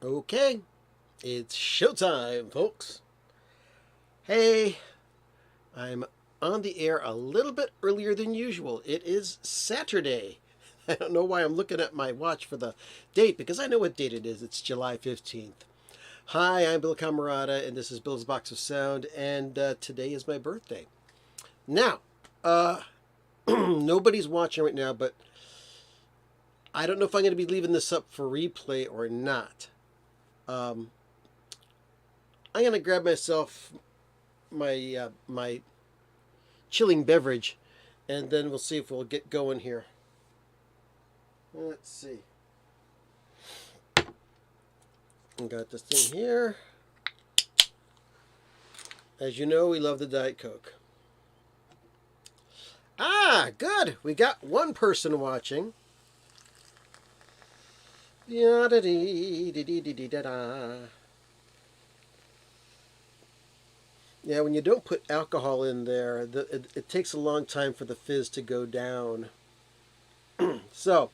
Okay, it's showtime, folks. Hey, I'm on the air a little bit earlier than usual. It is Saturday. I don't know why I'm looking at my watch for the date because I know what date it is. It's July 15th. Hi, I'm Bill Camerata, and this is Bill's Box of Sound, and today is my birthday. Now, nobody's watching right now, but I don't know if I'm going to be leaving this up for replay or not. I'm going to grab myself my chilling beverage, and then we'll see if we'll get going here. Let's see. I got this thing here. As you know, we love the Diet Coke. Ah, good. We got one person watching. Yeah, when you don't put alcohol in there, it takes a long time for the fizz to go down. So,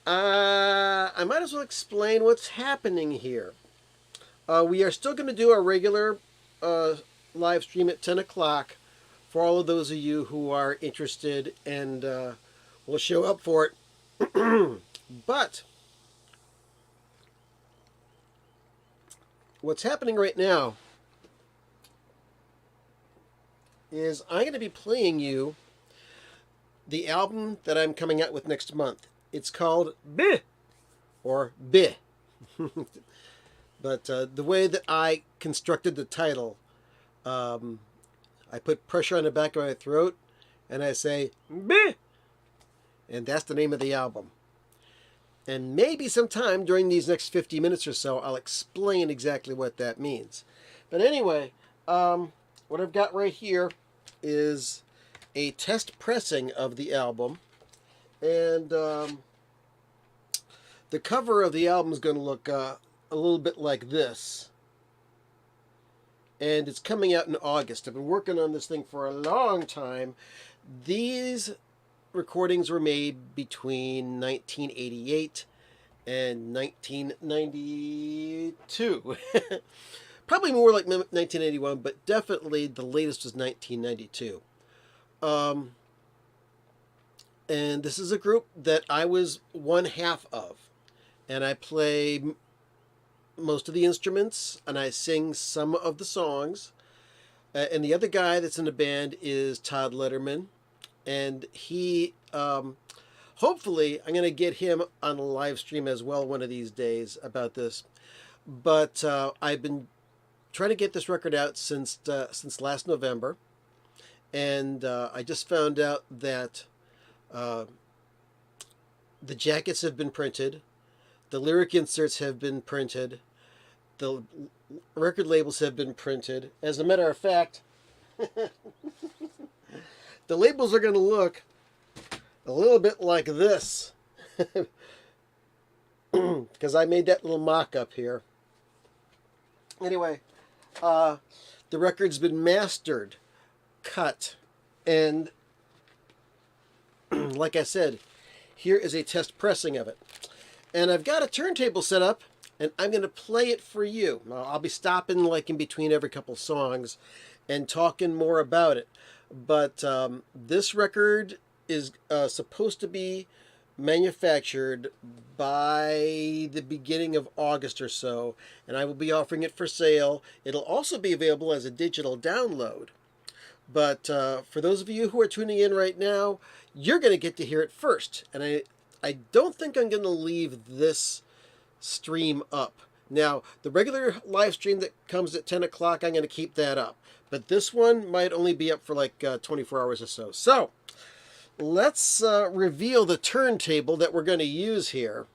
I might as well explain what's happening here. We are still going to do our regular live stream at 10 o'clock for all of those of you who are interested and will show up for it. But what's happening right now is I'm going to be playing you the album that I'm coming out with next month. It's called BIH, or BIH. But the way that I constructed the title, I put pressure on the back of my throat, and I say, BIH! And that's the name of the album. And maybe sometime during these next 50 minutes or so, I'll explain exactly what that means. But anyway, what I've got right here is a test pressing of the album. And the cover of the album is going to look a little bit like this. And it's coming out in August. I've been working on this thing for a long time. These recordings were made between 1988 and 1992. Probably more like 1981, but definitely the latest was 1992. And this is a group that I was one half of. And I play most of the instruments, and I sing some of the songs. And the other guy that's in the band is Todd Letterman. And he, hopefully, I'm going to get him on a live stream as well one of these days about this. But I've been trying to get this record out since last November. And I just found out that the jackets have been printed. The lyric inserts have been printed. The record labels have been printed. As a matter of fact, the labels are going to look a little bit like this. Because I made that little mock-up here. Anyway, the record's been mastered, cut, and like I said, here is a test pressing of it. And I've got a turntable set up, and I'm going to play it for you. Now, I'll be stopping like in between every couple songs and talking more about it. But this record is supposed to be manufactured by the beginning of August or so, and I will be offering it for sale. It'll also be available as a digital download. But for those of you who are tuning in right now, you're going to get to hear it first. And I don't think I'm going to leave this stream up. Now, the regular live stream that comes at 10 o'clock, I'm going to keep that up. But this one might only be up for like 24 hours or so. So, let's reveal the turntable that we're going to use here.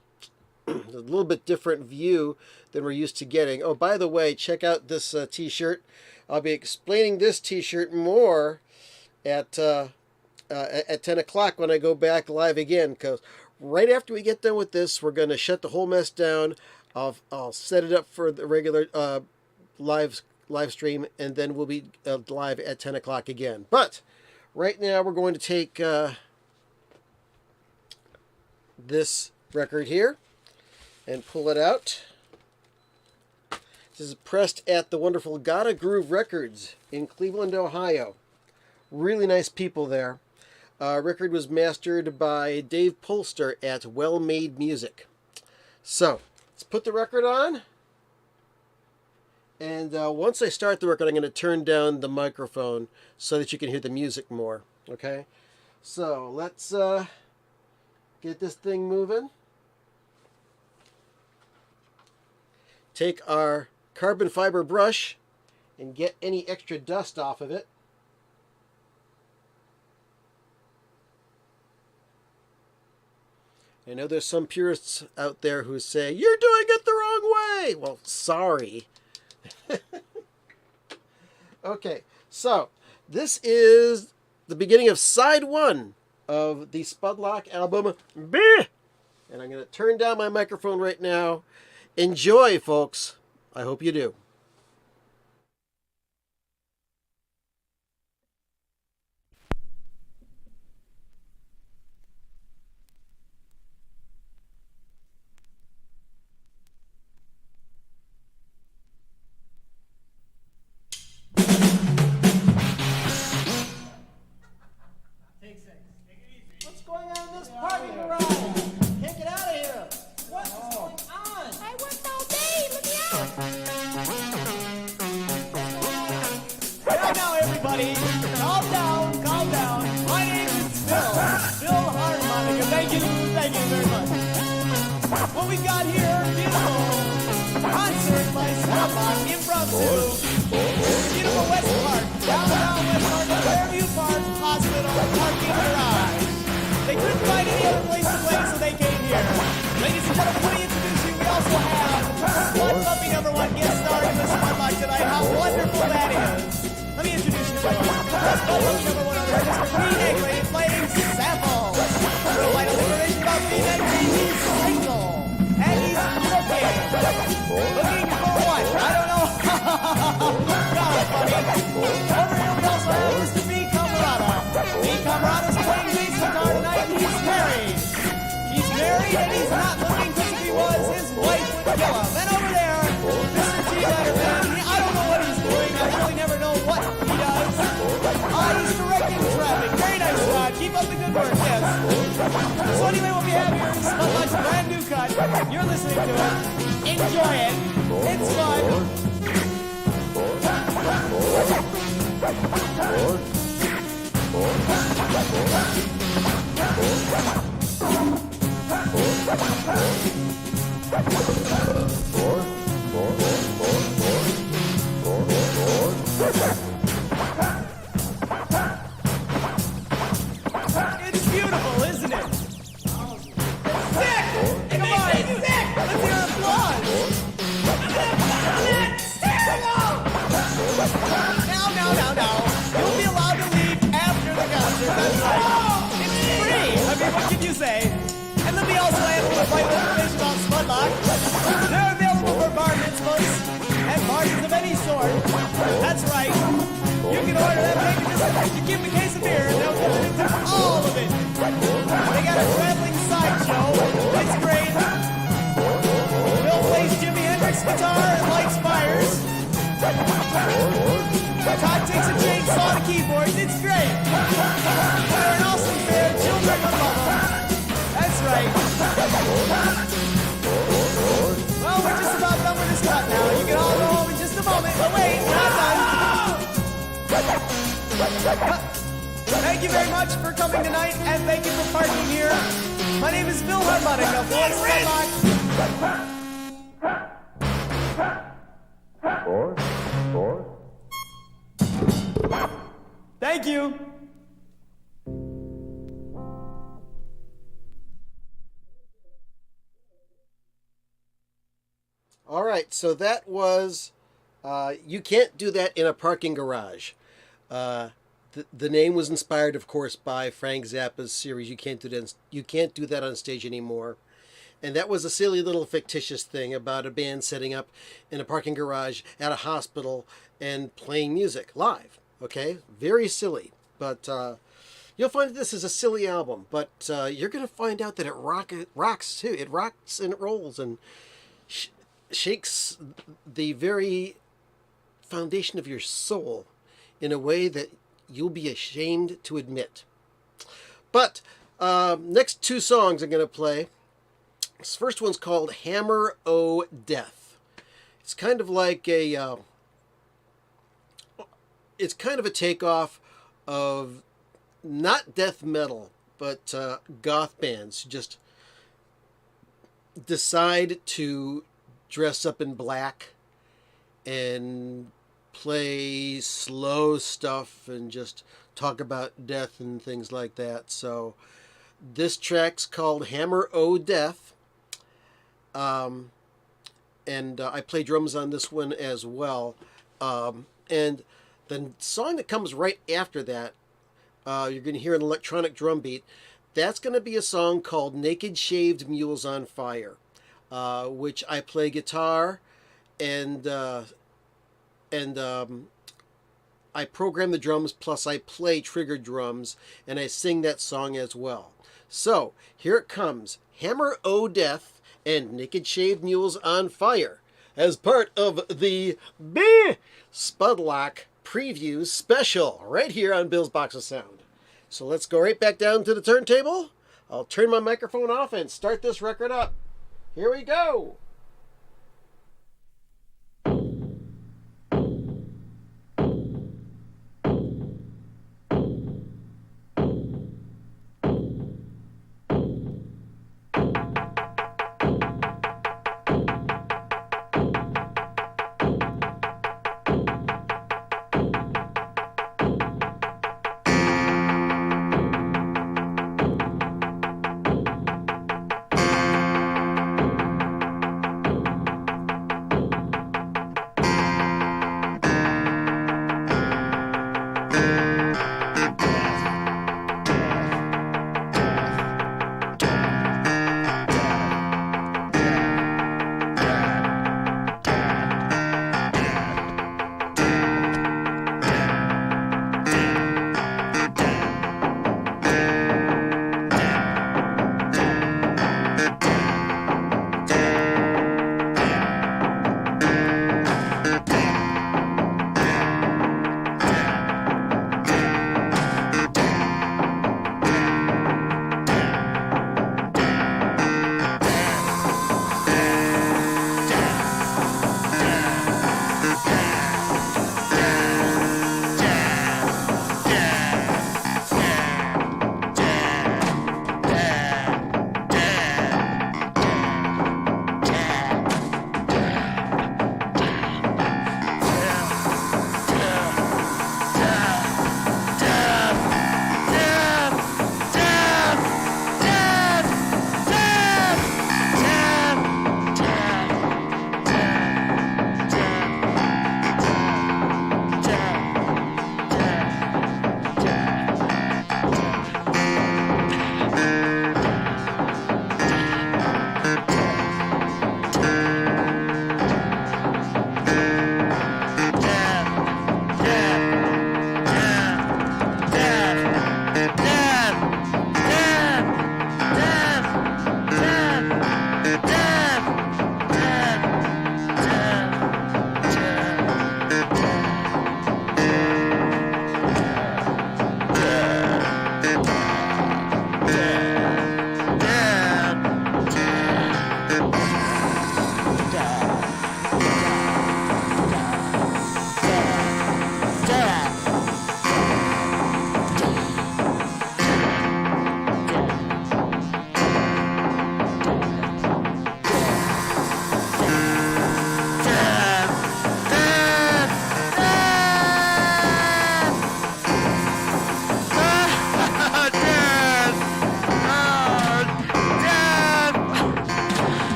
A little bit different view than we're used to getting. Oh, by the way, check out this t-shirt. I'll be explaining this t-shirt more at 10 o'clock when I go back live again, because right after we get done with this, we're going to shut the whole mess down. I'll set it up for the regular live stream, and then we'll be live at 10 o'clock again. But right now we're going to take this record here and pull it out. This is pressed at the wonderful Gotta Groove Records in Cleveland, Ohio. Really nice people there. Record was mastered by Dave Polster at Well Made Music. So, let's put the record on. And once I start the record, I'm going to turn down the microphone so that you can hear the music more. Okay? So, let's get this thing moving. Take our carbon fiber brush and get any extra dust off of it. I know there's some purists out there who say, "You're doing it the wrong way!" Well, sorry. Okay, so this is the beginning of side 1 of the Spudlok album, B! And I'm going to turn down my microphone right now. Enjoy, folks. I hope you do. What's going on in this parking garage? Can't get out of here. What is going on? I worked all day. Let me out. Now, everybody, calm down, calm down. My name is Bill Harmonica. Thank you very much. What we got here, beautiful concert by Spudlok, impromptu, beautiful West Park, downtown West Park, Fairview Park, Hospital, parking garage. They couldn't find any other place to play, so they came here. Ladies and gentlemen, let me introduce you. We also have Blood Puppy #1 guest star in the Spudlok tonight. How wonderful that is. Let me introduce you to everyone. That's Blood Puppy #1 over there, Mr. Green playing samples. Real vital information about BIH, he's single. And he's looking. Looking for what? I don't know. God, funny. Over here we also have Mr. B. Camarada. B. Camarada's playing bass guitar tonight. He's married. He's married and he's not looking because if he was, his wife would kill him. And over there, Mr. T. Letterman. I don't know what he's doing. I really never know what he does. He's directing traffic. Very nice, Rod. Keep up the good work, yes. So anyway, what we have here is Spudlok's brand new cut. You're listening to it. Enjoy it. It's fun. It's beautiful, isn't it? Sick! It makes me sick! Let's hear applause! It's terrible! Now. You'll be allowed to leave after the concert, that's right. It's free! I mean, what can you say? And let me also add a little vital information about Spudlok. They're available for bar mitzvahs and parties of any sort. That's right. You can order them, they can just give them a case of beer, and they'll get into all of it. They got a traveling sideshow. It's great. Bill plays Jimi Hendrix guitar and lights fires. Todd takes a chainsaw to keyboards. It's great. They're an awesome pair. Children will love them. That's right. Well, we're just about done with this cut now. You can all go home in just a moment. But wait, we're not done. Thank you very much for coming tonight, and thank you for parking here. My name is Bill Harmonica. Thank you. All right, so that was You Can't Do That in a Parking Garage. The name was inspired, of course, by Frank Zappa's series You Can't Do That on Stage Anymore. And that was a silly little fictitious thing about a band setting up in a parking garage at a hospital and playing music live. Okay? Very silly. But you'll find that this is a silly album. But you're going to find out that it rocks too. It rocks and it rolls. And shakes the very foundation of your soul in a way that you'll be ashamed to admit. But next two songs I'm going to play. This first one's called Hammer O Death. It's kind of like it's kind of a takeoff of not death metal, but goth bands who just decide to dress up in black and play slow stuff and just talk about death and things like that. So this track's called Hammer O Death. And I play drums on this one as well. And the song that comes right after that, you're going to hear an electronic drum beat. That's going to be a song called Naked Shaved Mules on Fire, which I play guitar and I program the drums, plus I play trigger drums, and I sing that song as well. So here it comes, Hammer O Death and Naked Shaved Mules on Fire, as part of the Spudlok preview special right here on Bill's Box of Sound. So let's go right back down to the turntable. I'll turn my microphone off and start this record up. Here we go.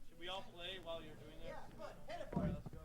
Should we all play while you're doing that? Yeah, come on, hit it for it. Let's go.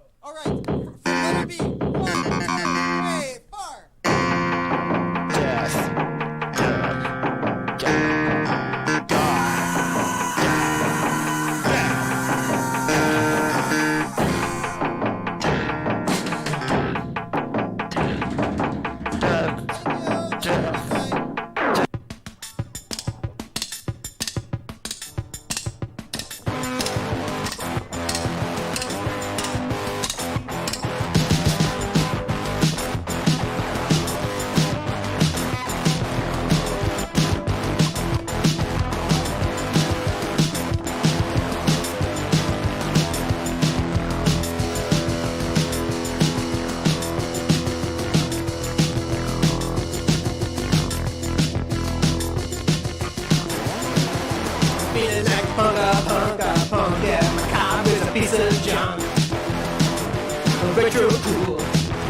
retro cool.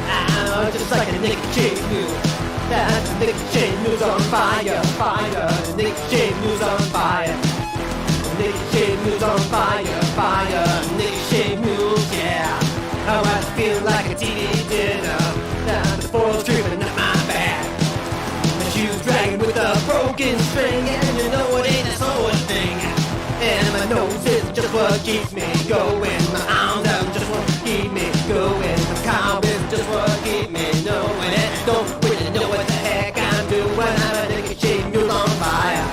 I'm just like a Nick J mule. That's Nick J mule's on fire, fire. Nick J mule's on fire. Nick J mule's on fire, fire. Nick J mules, yeah. How I feel like a TV dinner. Now the foil's creeping up my back. My shoes dragging with a broken string, and you know it ain't a slow thing. And my nose is just what keeps me going. My arms are just what keep me going. My cow is just what keep me knowing. And don't really know what the heck I'm doing. I'm a Nick J mule on fire.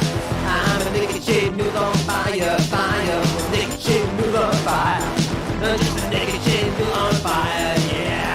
I'm a Nick J mule on fire, fire. Nick J mule on fire. I'm just a Nick J mule on fire, yeah.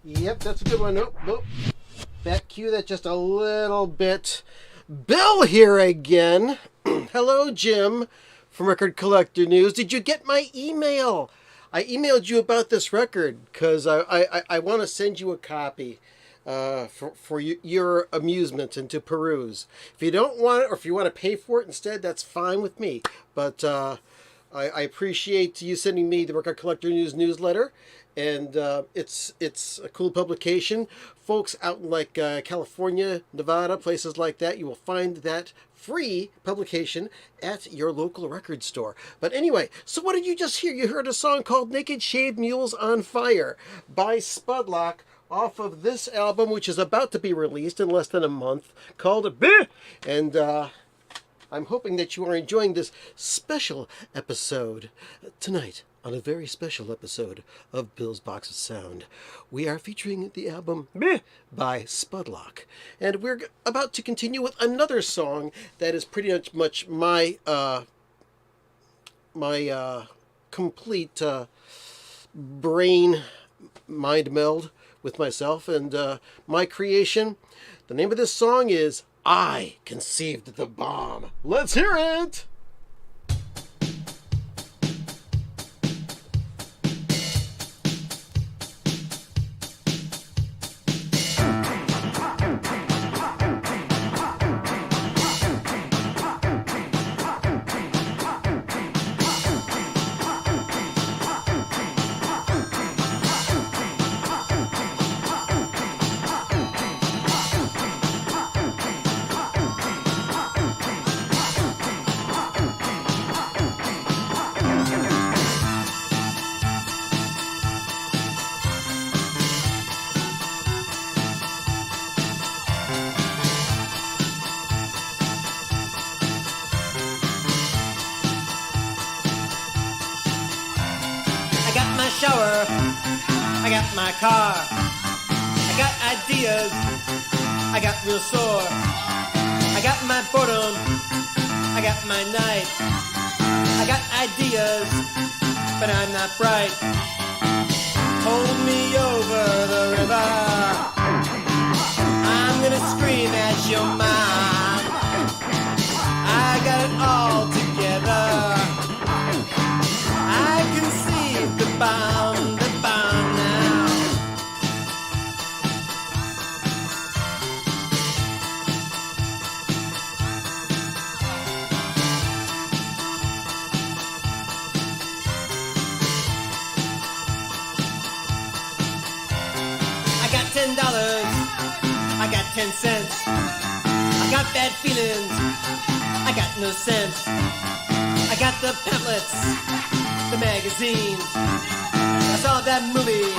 Yep, that's a good one. Nope, nope. Back cue that just a little bit. Bill here again. Hello, Jim from Record Collector News. Did you get my email? I emailed you about this record because I want to send you a copy for your amusement and to peruse. If you don't want it, or if you want to pay for it instead, that's fine with me. But I appreciate you sending me the Record Collector News newsletter. And it's a cool publication. Folks out in like California, Nevada, places like that, you will find that free publication at your local record store. But anyway, so what did you just hear? You heard a song called Naked Shaved Mules on Fire by Spudlok off of this album, which is about to be released in less than a month, called BIH. And I'm hoping that you are enjoying this special episode tonight. On a very special episode of Bill's Box of Sound, we are featuring the album BIH by Spudlok. And we're about to continue with another song that is pretty much my complete brain mind meld with myself and my creation. The name of this song is I Conceived the Bomb. Let's hear it! Shower, I got my car, I got ideas, I got real sore, I got my boredom, I got my night, I got ideas, but I'm not bright. Hold me over the river, I'm gonna scream at your mom, I got it all together, I can see the bomb now. I got $10, I got 10 cents, I got bad feelings, I got no sense, I got the pamphlets, the magazines, I saw that movie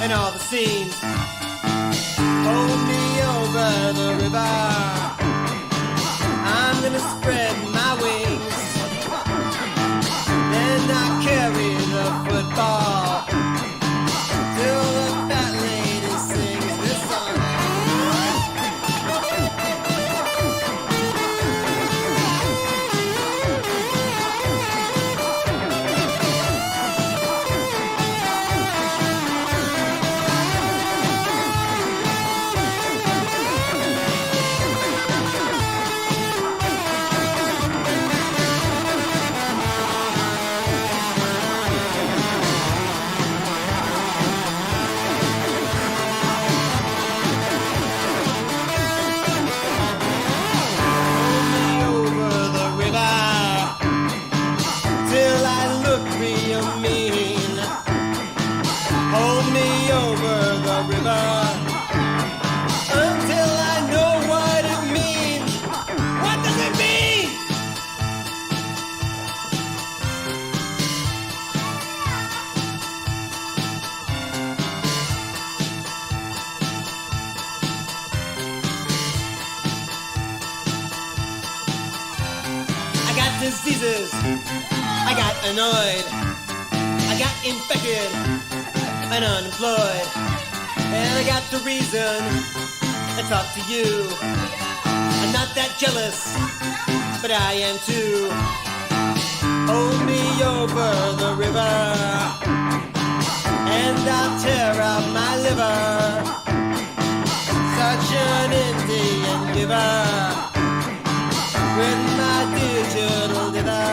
and all the scenes. Hold me over the river, I'm gonna spread my wings, then I carry the football till the fat lady sings this song. Diseases, I got annoyed, I got infected and unemployed, and I got the reason to talk to you. I'm not that jealous, but I am too. Hold me over the river, and I'll tear out my liver. Such an Indian giver with my digital liver.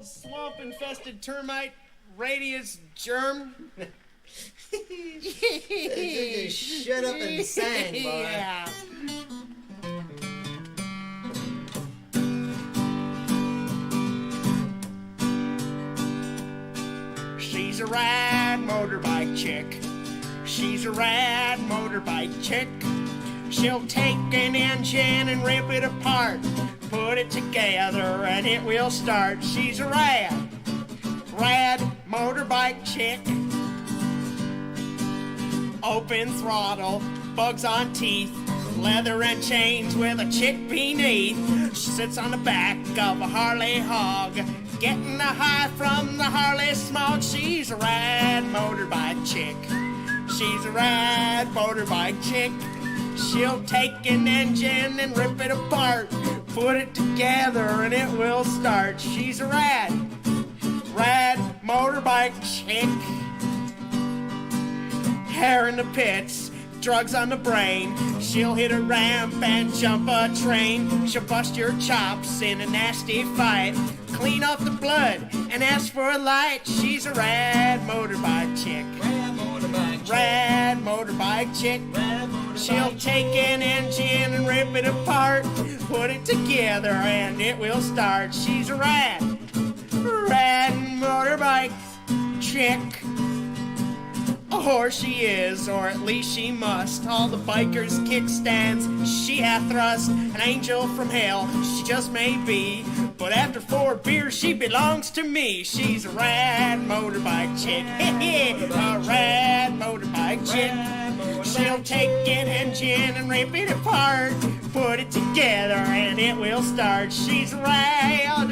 swamp-infested termite radius germ. You shut up and sang, boy. Yeah. She's a rad motorbike chick. She's a rad motorbike chick. She'll take an engine and rip it apart, put it together and it will start. She's a rad motorbike chick. Open throttle, bugs on teeth, leather and chains with a chick beneath. She sits on the back of a Harley hog, getting a high from the Harley smog. She's a rad motorbike chick. She's a rad motorbike chick. She'll take an engine and rip it apart, put it together and it will start. She's a rad motorbike chick. Hair in the pits, drugs on the brain. She'll hit a ramp and jump a train. She'll bust your chops in a nasty fight, clean off the blood and ask for a light. She's a rad motorbike chick. Rad motorbike chick. She'll take an engine and rip it apart, put it together and it will start. She's a rad motorbike chick. A horse she is, or at least she must. All the bikers' kickstands she hath thrust. An angel from hell she just may be, but after 4 beers she belongs to me. She's a rad motorbike chick. A rad motorbike chick. She'll take an engine and rip it apart, put it together and it will start. She's a rad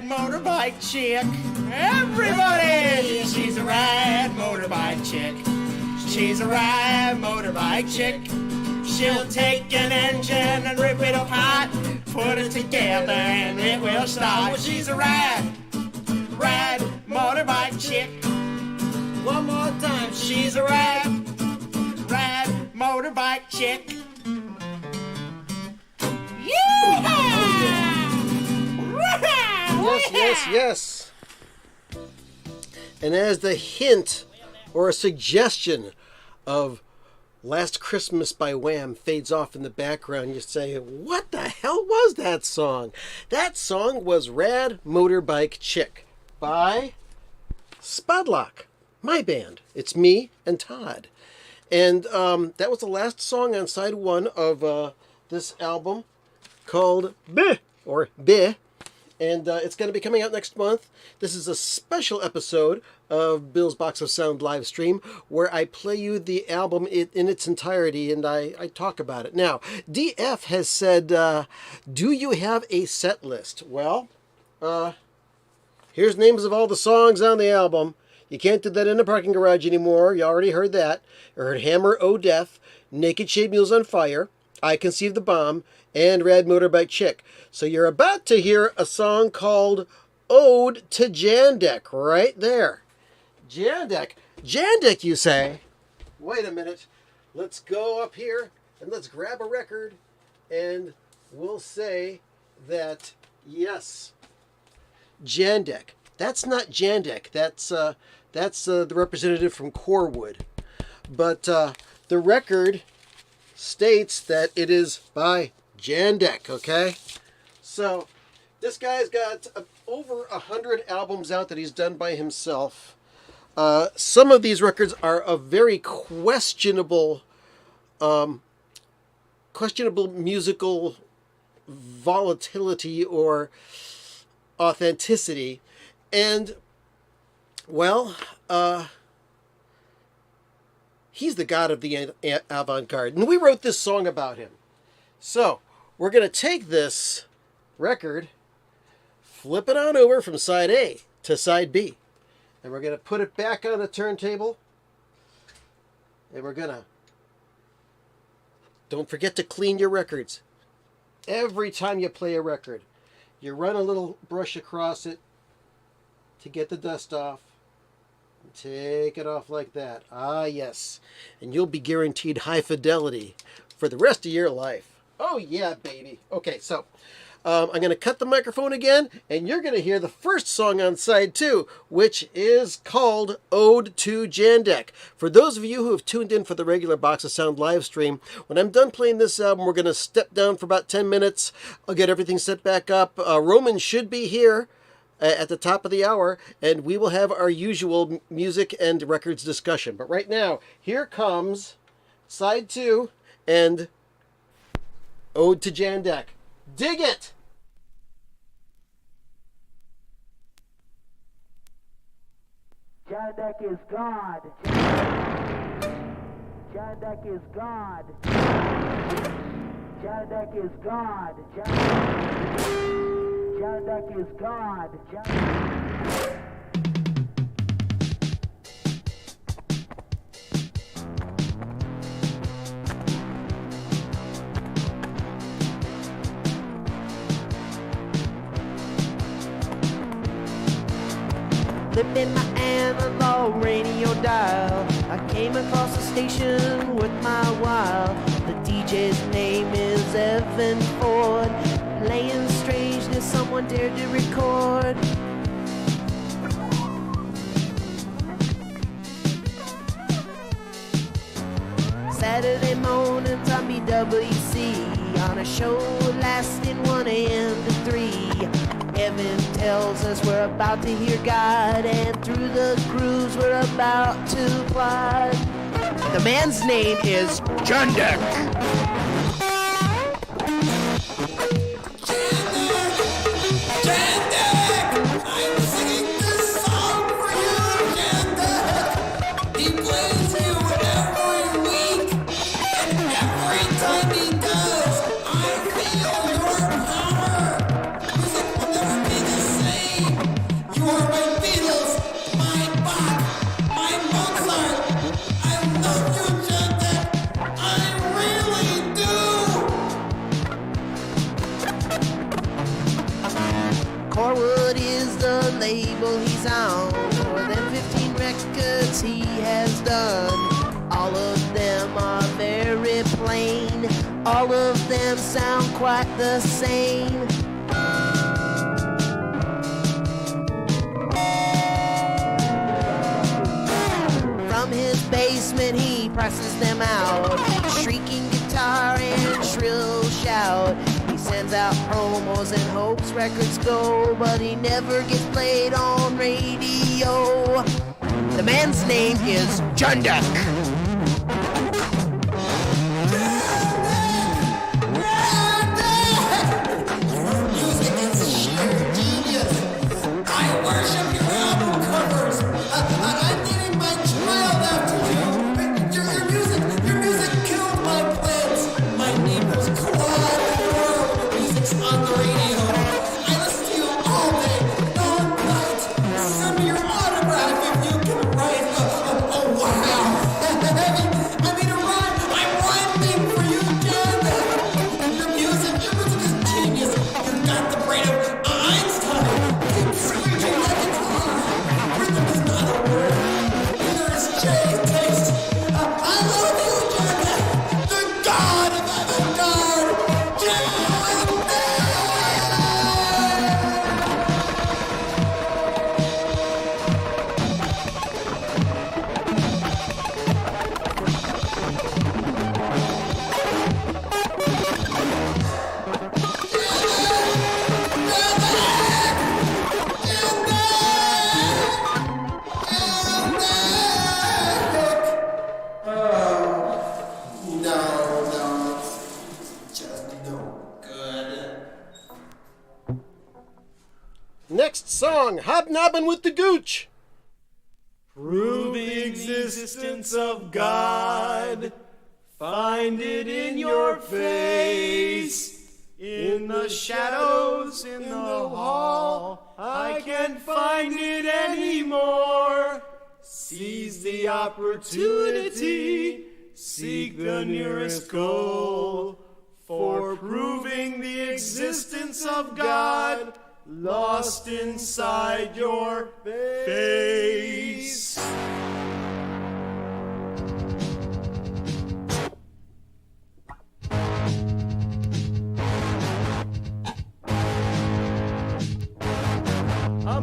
motorbike chick. Everybody! She's a rad motorbike chick. She's a rad motorbike chick. She'll take an engine and rip it apart, put it together and it will start. She's a rad motorbike chick. One more time. She's a rad motorbike chick. Yes. And as the hint or a suggestion of Last Christmas by Wham fades off in the background, you say, what the hell was that song? That song was Rad Motorbike Chick by Spudlok, my band. It's me and Todd. And that was the last song on side 1 of this album called Bih, or Bih. And it's going to be coming out next month. This is a special episode of Bill's Box of Sound live stream where I play you the album in its entirety and I talk about it. Now, DF has said, do you have a set list? Well, here's names of all the songs on the album. You can't do that in a parking garage anymore. You already heard that. You heard Hammer, O Death, Naked Shade Mules on Fire, I Conceived the Bomb, and Rad Motorbike Chick. So you're about to hear a song called Ode to Jandek right there. Jandek, you say? Wait a minute. Let's go up here and let's grab a record and we'll say that, yes, Jandek. That's not Jandek. That's the representative from Corwood. But the record states that it is by Jandek, okay? So, this guy's got over 100 albums out that he's done by himself. Some of these records are of very questionable musical volatility or authenticity. And, well, he's the god of the avant-garde. And we wrote this song about him. So, we're going to take this record, flip it on over from side A to side B. And we're going to put it back on the turntable. And we're going to... Don't forget to clean your records. Every time you play a record, you run a little brush across it to get the dust off. Take it off like that. Ah, yes. And you'll be guaranteed high fidelity for the rest of your life. Oh, yeah, baby. Okay, so I'm going to cut the microphone again, and you're going to hear the first song on side 2, which is called Ode to Jandek. For those of you who have tuned in for the regular Box of Sound live stream, when I'm done playing this album, we're going to step down for about 10 minutes. I'll get everything set back up. Roman should be here at the top of the hour, and we will have our usual music and records discussion. But right now, here comes side 2 and Ode to Jandek. Dig it! Jandek is God. Jandek is God. Jandek is God. Jandek is God. Flipping my analog radio dial, I came across a station with my while. The DJ's name is Evan Ford, playing strangeness someone dared to record. Saturday mornings on BWC, on a show lasting 1 a.m. to 3. Evan tells us we're about to hear God, and through the grooves we're about to glide. The man's name is Jandek. Corwood is the label he's on. More than 15 records he has done. All of them are very plain. All of them sound quite the same. From his basement he presses them out. Shrieking guitar and shrill shout. He sends out promos and hopes records go, but he never gets played on radio. The man's name is Jandek. Next song, Hobnobbing with the Gooch. Prove the existence of God. Find it in your face. In the shadows in the hall, I can't find it anymore. Seize the opportunity. Seek the nearest goal. For proving the existence of God. Lost inside your face.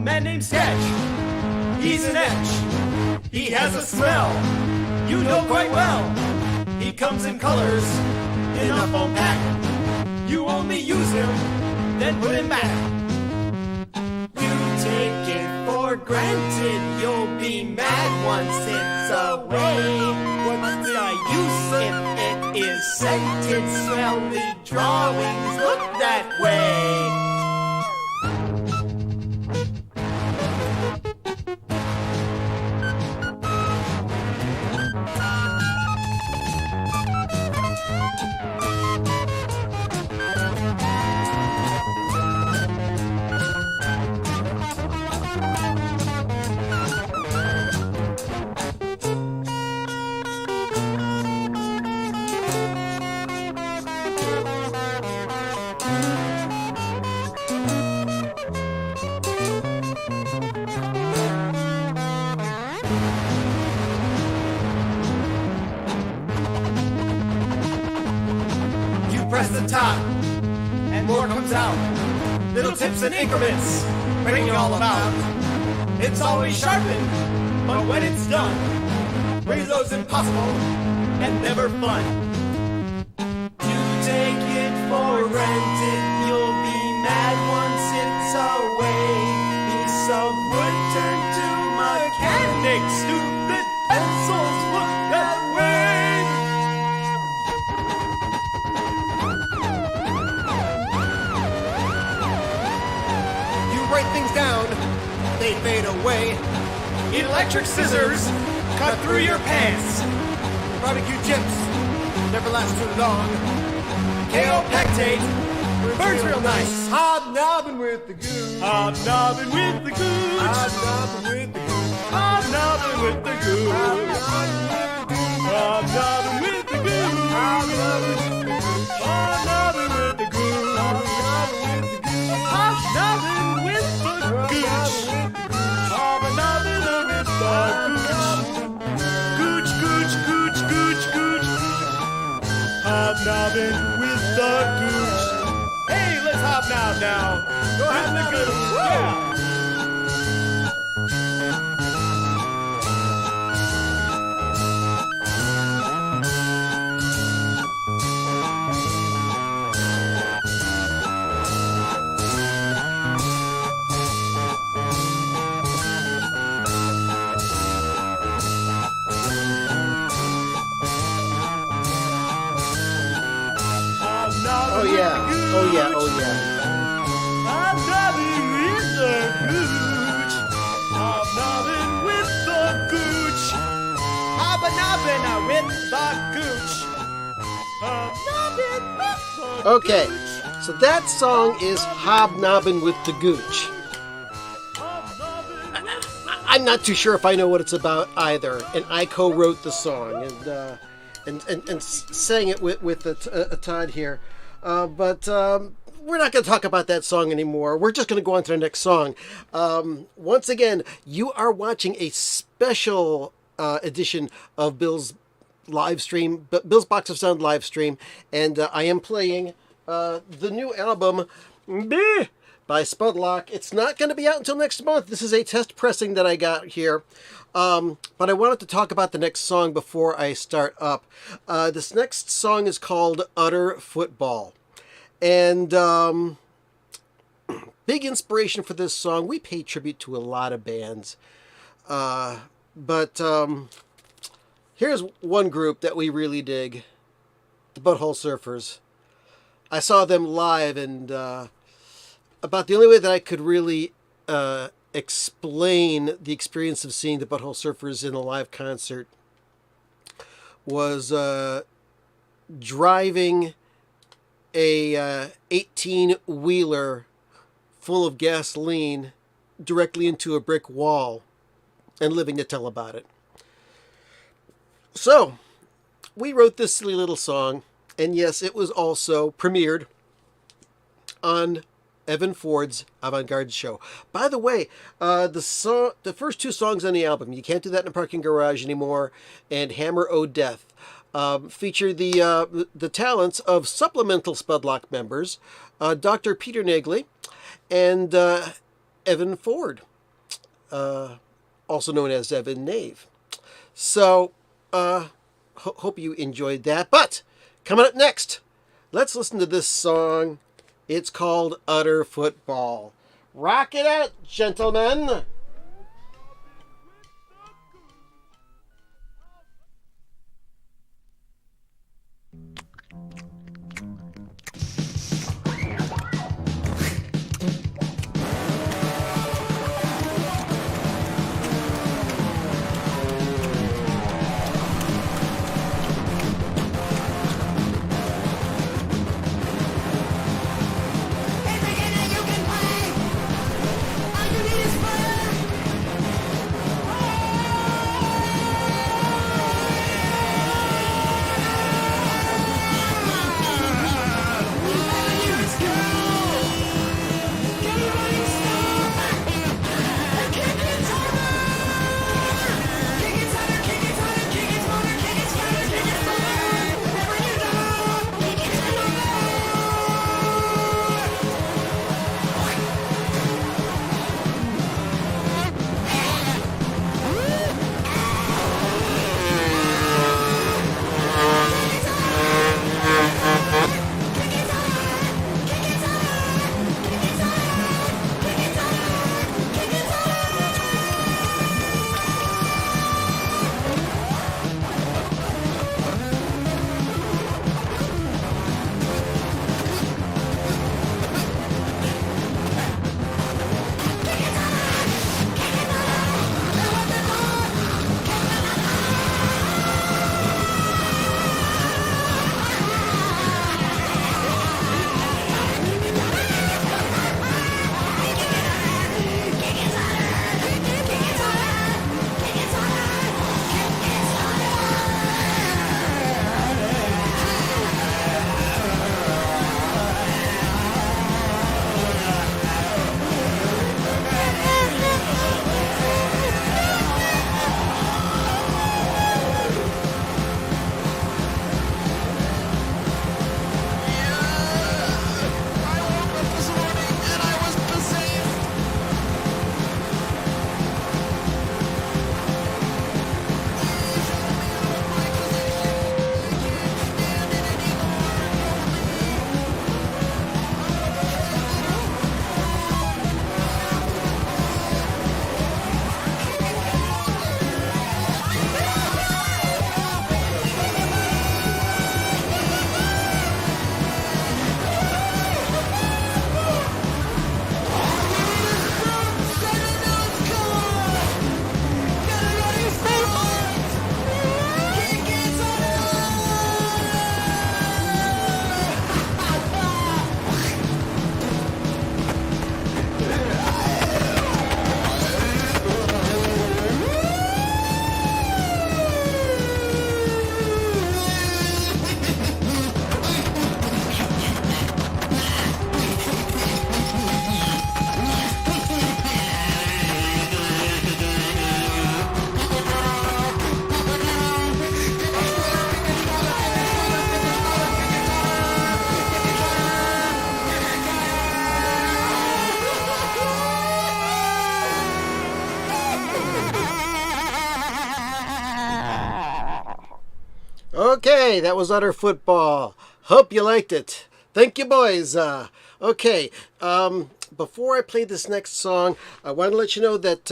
man named Sketch. He's an etch. He has a smell you know quite well. He comes in colors in a foam pack. You only use him, then put him back. You take it for granted, you'll be mad once it's away. What's the use if it is scented? Smelly drawings look that way. Press the top, and more comes out. Little tips and increments, bring you all about. It's always sharpened, but when it's done, brings those impossible and never fun. You take it for granted, you'll be mad once it's away. Piece of wood turned to mechanic, stupid pencils look that way. Write things down, they fade away. Electric scissors cut through your pants. Barbecue chips never last too long. KO pectate burns real nice. Hobnobbing with the Gooch. Hobnobbing with the Gooch. Hobnobbing with the Gooch. Hobnobbing with the Gooch. Hobnobbing with the Gooch. Hobnobbing with the Gooch. Hobnobbing with the Gooch. Hobnobbing with the Gooch. Gooch, gooch, gooch, gooch, gooch. Hobnobbing with the Gooch. Hey, let's hobnob now. Go ahead, the Gooch. Yeah. Oh yeah, oh yeah, oh yeah. Hobnobbing with the Gooch. Hobnobbing with the Gooch. Hobnobbing with the Gooch. Hobnobbing with the Okay, Gooch. so that song is Hobnobbing with the Gooch. I'm not too sure if I know what it's about either, and I co-wrote the song and sang it with a Todd here. But we're not going to talk about that song anymore. We're just going to go on to the next song. Once again, you are watching a special edition of Bill's live stream, Bill's Box of Sound live stream, and I am playing the new album by Spudlok. It's not going to be out until next month. This is a test pressing that I got here. But I wanted to talk about the next song before I start up. This next song is called Utter Football. And big inspiration for this song. We pay tribute to a lot of bands. But here's one group that we really dig. The Butthole Surfers. I saw them live, and about the only way that I could really explain the experience of seeing the Butthole Surfers in a live concert was driving a 18-wheeler full of gasoline directly into a brick wall and living to tell about it. So, we wrote this silly little song, and yes, it was also premiered on Evan Ford's Avant-Garde show. By the way, the first two songs on the album, You Can't Do That in a Parking Garage Anymore and Hammer O Death, feature the talents of supplemental Spudlok members, Dr. Peter Nagley and Evan Ford. also known as Evan Nave. So, hope you enjoyed that. But coming up next, let's listen to this song. It's called Utter Football. Rock it out, gentlemen. Okay, that was Utter Football. Hope you liked it. Thank you, boys. Okay, before I play this next song, I want to let you know that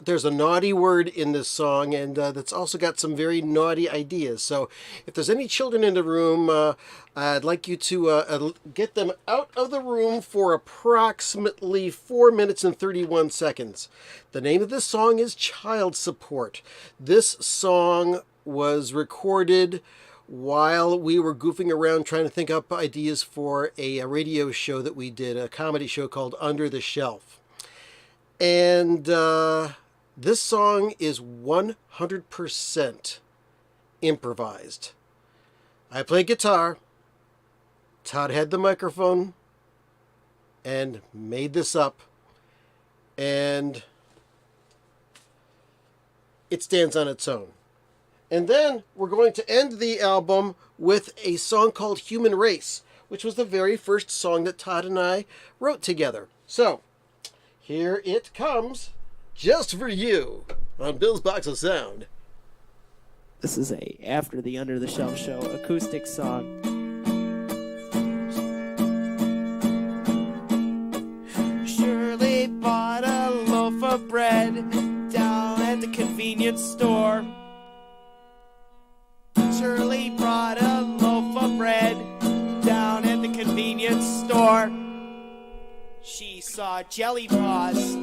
there's a naughty word in this song, and that's also got some very naughty ideas. So, if there's any children in the room, I'd like you to get them out of the room for approximately 4 minutes and 31 seconds. The name of this song is Child Support. This song was recorded while we were goofing around trying to think up ideas for a radio show that we did, a comedy show called Under the Shelf. And this song is 100% improvised. I play guitar, Todd had the microphone, and made this up, and it stands on its own. And then we're going to end the album with a song called Human Race, which was the very first song that Todd and I wrote together. So, Here it comes, just for you, on Bill's Box of Sound. This is a After the Under the Shelf Show acoustic song. Shirley bought a loaf of bread down at the convenience store. Shirley brought a loaf of bread down at the convenience store. She saw Jelly Paws.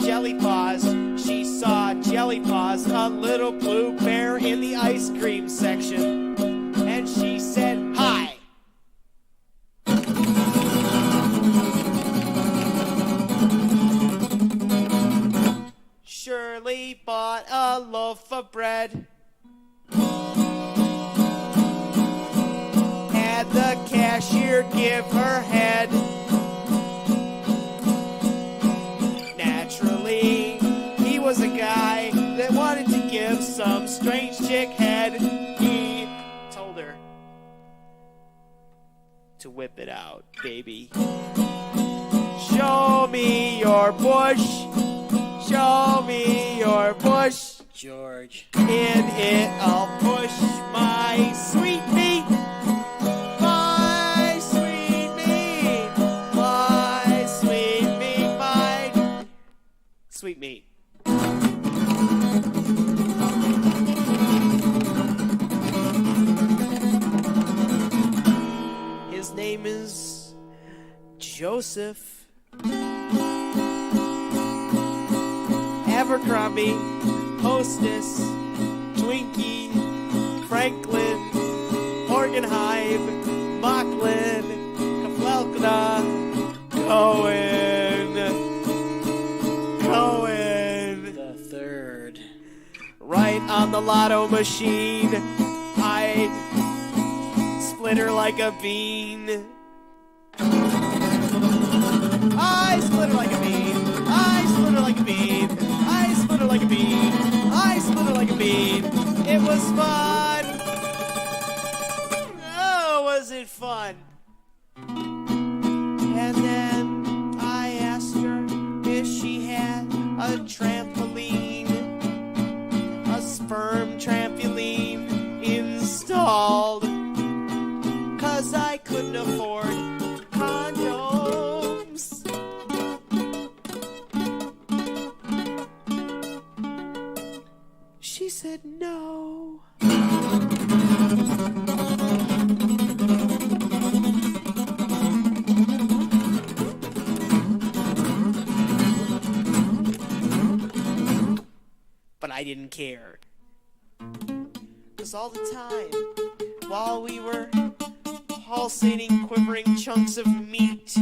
Jelly Paws. She saw Jelly Paws, a little blue bear in the ice cream section. And she said, "Hi." Shirley bought a loaf of bread. Had the cashier give her head. Naturally, he was a guy that wanted to give some strange chick head. He told her to whip it out, baby. Show me your bush. Show me your bush, George. In it I'll push my sweet meat. My sweet meat. My sweet meat. My sweet meat. His name is Joseph Abercrombie, Hostess, Twinkie, Franklin, Horgenheim, Mocklin, Kaflelkna, Cohen. The third. Right on the lotto machine, I split her like a bean. I split her like a bean. I split her like a bean. I split her like a bean. I split her like a bean. It was fun. Oh, was it fun? And then I asked her if she had a trampoline, a sperm trampoline installed, 'cause I couldn't afford condoms. She said no. But I didn't care. 'Cause all the time, while we were pulsating, quivering chunks of meat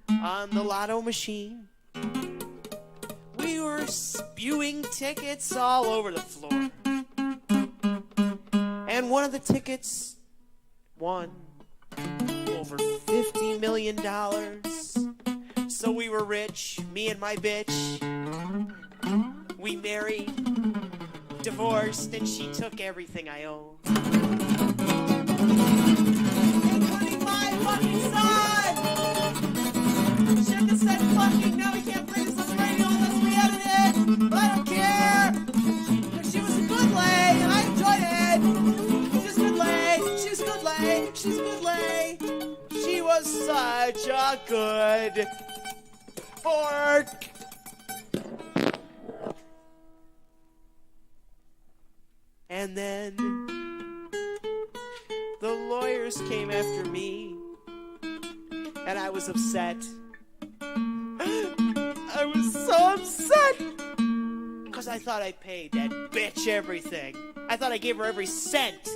on the lotto machine, we were spewing tickets all over the floor. And one of the tickets won over $50 million. So we were rich, me and my bitch. We married, divorced, and she took everything I own. Including my fucking son! Shouldn't have said fucking, now we can't play this on the radio unless we edit it! But I don't care! She was a good lay, and I enjoyed it! She's a good lay, she's a good lay, she's a good lay! She was such a good fork! And then the lawyers came after me, and I was upset. I was so upset because I thought I paid that bitch everything. I thought I gave her every cent.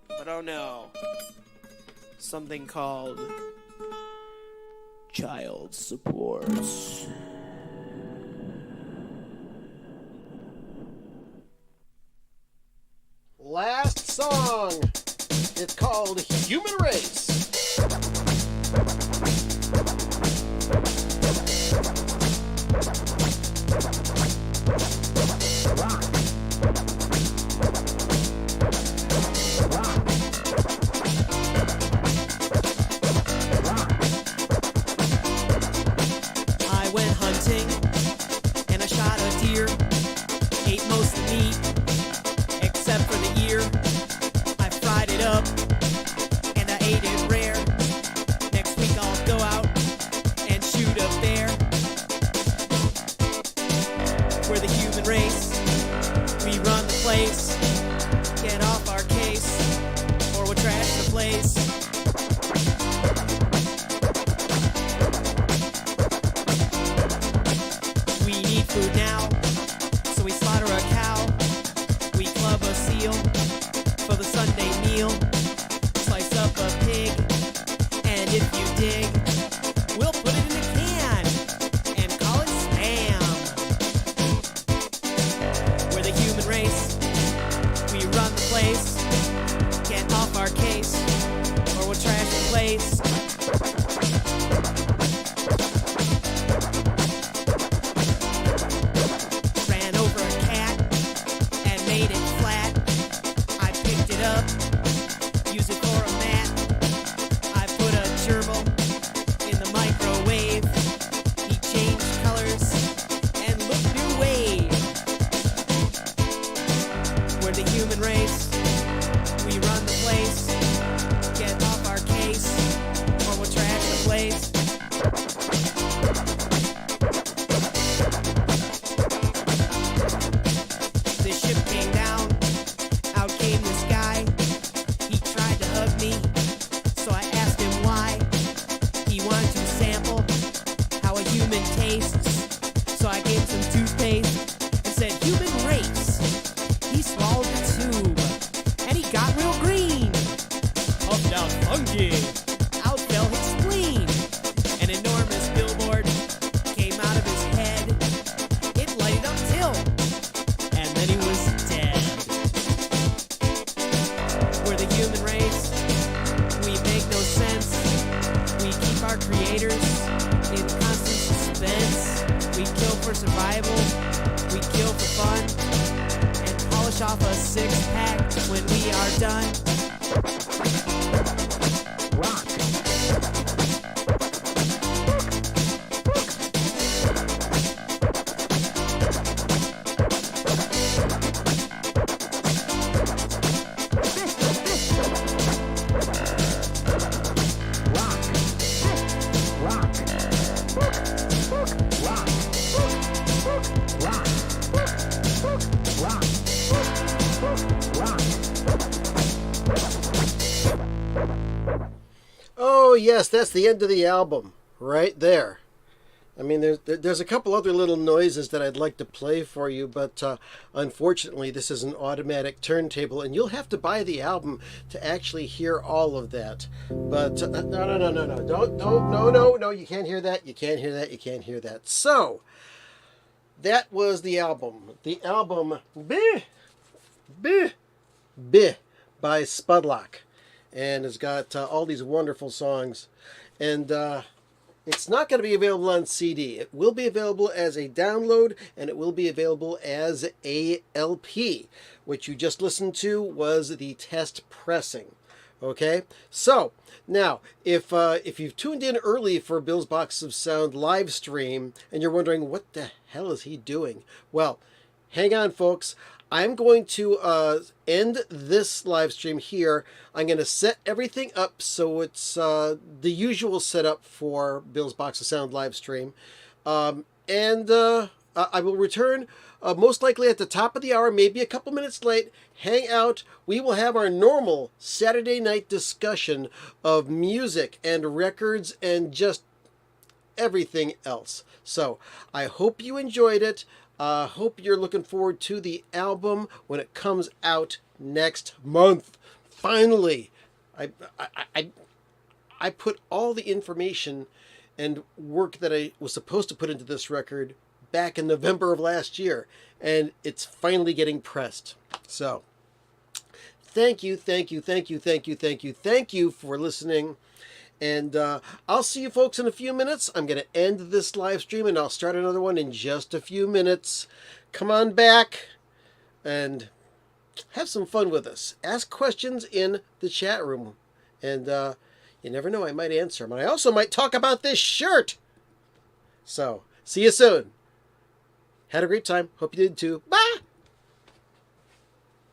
But oh no. Something called child support. Last song. It's called Human Race. hunting, and I shot a deer. Ate most of the meat, except for the ear. I fried it up, and I ate it rare. Next week I'll go out and shoot a bear. We're the human race, we run the place. Get off our case, or we'll trash the place. We need food now, so we slaughter a cow. We club a seal for the Sunday meal. Slice up a pig, and if you dig, we'll put it in a can and call it spam. We're the human race, we run the place. Get off our case, or we'll trash the place. Ran over a cat and made it flat. I picked it up, used it for a mat. I put a gerbil in the microwave. He changed colors and looked new wave. We're the human race, we run the place. Get off our case, or we'll trash the place. The ship came down, out came this guy. He tried to hug me, so I asked him why. He wanted to sample how a human tastes, so I gave him some toothpaste and said, human race. He swallowed the tube, and he got real green. Puffed out fungi, out fell his spleen. An enormous billboard came out of his head. It lighted up till, and then he was dead. We're the human race, we make no sense. We keep our creators in constant suspense. We kill for survival, we kill for fun, and polish off a six-pack when we are done. Oh, yes, that's the end of the album right there. I mean, there's a couple other little noises that I'd like to play for you, but unfortunately, this is an automatic turntable, and you'll have to buy the album to actually hear all of that. But no, you can't hear that, you can't hear that, you can't hear that. So, that was the album. The album, Bih, by Spudlok. And it's got all these wonderful songs. And it's not going to be available on CD. It will be available as a download, and it will be available as a LP. What you just listened to was the test pressing. Okay? So, now, if you've tuned in early for Bill's Box of Sound live stream, and you're wondering, what the hell is he doing? Well, hang on, folks. I'm going to end this live stream here. I'm going to set everything up so it's the usual setup for Bill's Box of Sound live stream. I will return most likely at the top of the hour, maybe a couple minutes late. Hang out. We will have our normal Saturday night discussion of music and records and just everything else. So I hope you enjoyed it. Hope you're looking forward to the album when it comes out next month. Finally, I put all the information and work that I was supposed to put into this record back in November of last year, and it's finally getting pressed. So, thank you for listening. And I'll see you folks in a few minutes. I'm going to end this live stream, and I'll start another one in just a few minutes. Come on back and have some fun with us. Ask questions in the chat room. And you never know, I might answer them. And I also might talk about this shirt. So, See you soon. Had a great time. Hope you did too. Bye.